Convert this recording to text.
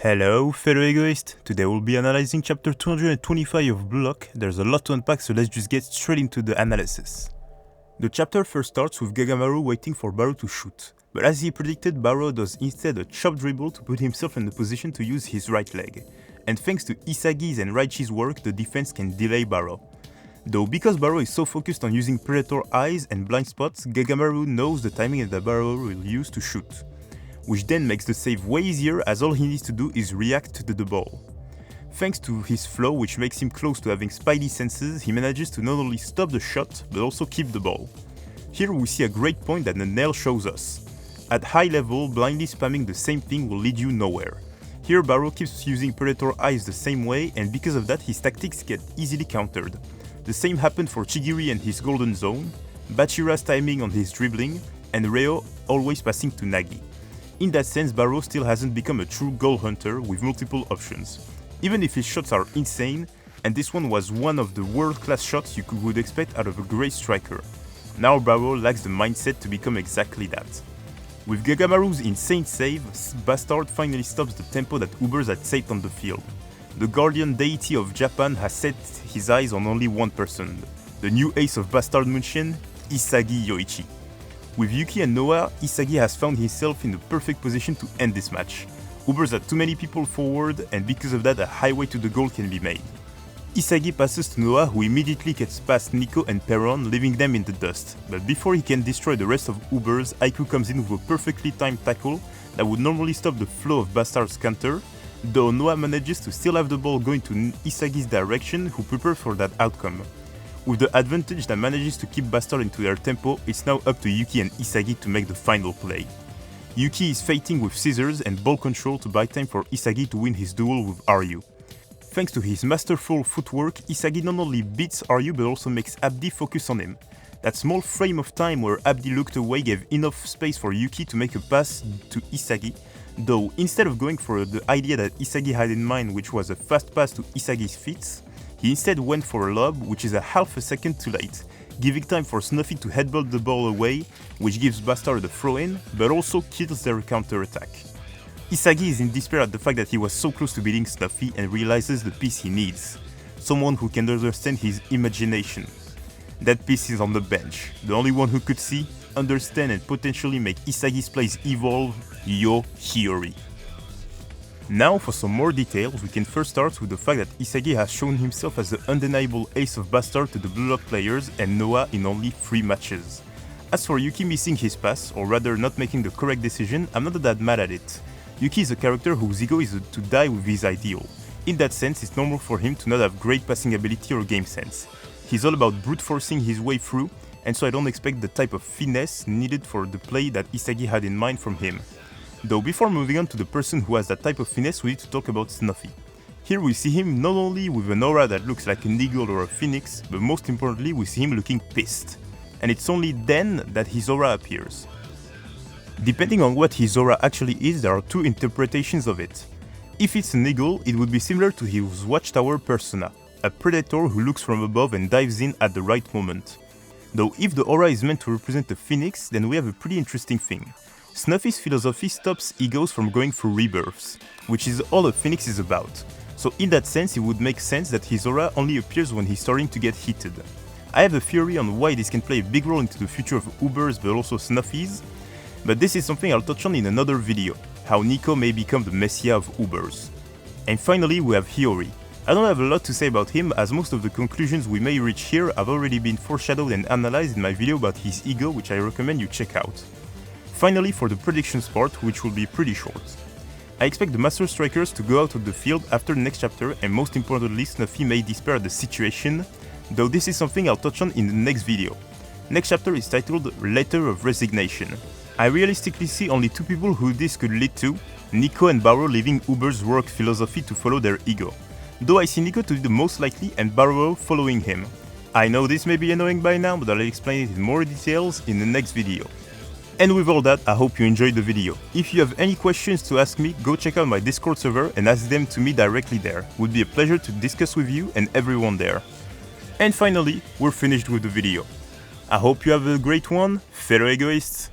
Hello fellow egoists, today we'll be analysing chapter 225 of Blue Lock. There's a lot to unpack, so let's just get straight into the analysis. The chapter first starts with Gagamaru waiting for Baru to shoot, but as he predicted, Baru does instead a chop dribble to put himself in the position to use his right leg, and thanks to Isagi's and Raichi's work, the defense can delay Baru. Though because Baru is so focused on using predator eyes and blind spots, Gagamaru knows the timing that Baru will use to shoot, which then makes the save way easier as all he needs to do is react to the ball. Thanks to his flow, which makes him close to having spidey senses, he manages to not only stop the shot but also keep the ball. Here we see a great point that the nail shows us. At high level, blindly spamming the same thing will lead you nowhere. Here Baru keeps using predator eyes the same way, and because of that his tactics get easily countered. The same happened for Chigiri and his golden zone, Bachira's timing on his dribbling, and Reo always passing to Nagi. In that sense, Baru still hasn't become a true goal hunter with multiple options, even if his shots are insane, and this one was one of the world-class shots you would expect out of a great striker. Now Baru lacks the mindset to become exactly that. With Gagamaru's insane save, Bastard finally stops the tempo that Ubers had set on the field. The guardian deity of Japan has set his eyes on only one person, the new ace of Bastard Munshin, Isagi Yoichi. With Yuki and Noah, Isagi has found himself in the perfect position to end this match. Ubers had too many people forward, and because of that a highway to the goal can be made. Isagi passes to Noah, who immediately gets past Nico and Perron, leaving them in the dust. But before he can destroy the rest of Ubers, Aiku comes in with a perfectly timed tackle that would normally stop the flow of Bastard's counter, though Noah manages to still have the ball going to Isagi's direction, who prepares for that outcome. With the advantage that manages to keep Bastard into their tempo, it's now up to Yuki and Isagi to make the final play. Yuki is fighting with scissors and ball control to buy time for Isagi to win his duel with Ryu. Thanks to his masterful footwork, Isagi not only beats Ryu but also makes Abdi focus on him. That small frame of time where Abdi looked away gave enough space for Yuki to make a pass to Isagi, though instead of going for the idea that Isagi had in mind, which was a fast pass to Isagi's feet, he instead went for a lob, which is a half a second too late, giving time for Snuffy to headbutt the ball away, which gives Bastard a throw-in, but also kills their counter-attack. Isagi is in despair at the fact that he was so close to beating Snuffy and realizes the piece he needs, someone who can understand his imagination. That piece is on the bench, the only one who could see, understand and potentially make Isagi's plays evolve, Hiori. Now for some more details, we can first start with the fact that Isagi has shown himself as the undeniable ace of Bastard to the Blue Lock players and Noah in only 3 matches. As for Yuki missing his pass, or rather not making the correct decision, I'm not that mad at it. Yuki is a character whose ego is to die with his ideal. In that sense, it's normal for him to not have great passing ability or game sense. He's all about brute forcing his way through, and so I don't expect the type of finesse needed for the play that Isagi had in mind from him. Though before moving on to the person who has that type of finesse, we need to talk about Snuffy. Here we see him not only with an aura that looks like an eagle or a phoenix, but most importantly we see him looking pissed. And it's only then that his aura appears. Depending on what his aura actually is, there are 2 interpretations of it. If it's an eagle, it would be similar to his watchtower persona, a predator who looks from above and dives in at the right moment. Though if the aura is meant to represent a phoenix, then we have a pretty interesting thing. Snuffy's philosophy stops egos from going through rebirths, which is all a phoenix is about. So in that sense it would make sense that his aura only appears when he's starting to get heated. I have a theory on why this can play a big role into the future of Ubers but also Snuffy's, but this is something I'll touch on in another video, how Nico may become the messiah of Ubers. And finally we have Hiori. I don't have a lot to say about him, as most of the conclusions we may reach here have already been foreshadowed and analyzed in my video about his ego, which I recommend you check out. Finally, for the predictions part, which will be pretty short. I expect the Master Strikers to go out of the field after the next chapter, and most importantly Snuffy may despair at the situation, though this is something I'll touch on in the next video. Next chapter is titled Letter of Resignation. I realistically see only 2 people who this could lead to, Nico and Baru leaving Uber's work philosophy to follow their ego. Though I see Nico to be the most likely and Baru following him. I know this may be annoying by now, but I'll explain it in more details in the next video. And with all that, I hope you enjoyed the video. If you have any questions to ask me, go check out my Discord server and ask them to me directly there. Would be a pleasure to discuss with you and everyone there. And finally, we're finished with the video. I hope you have a great one, fellow egoists.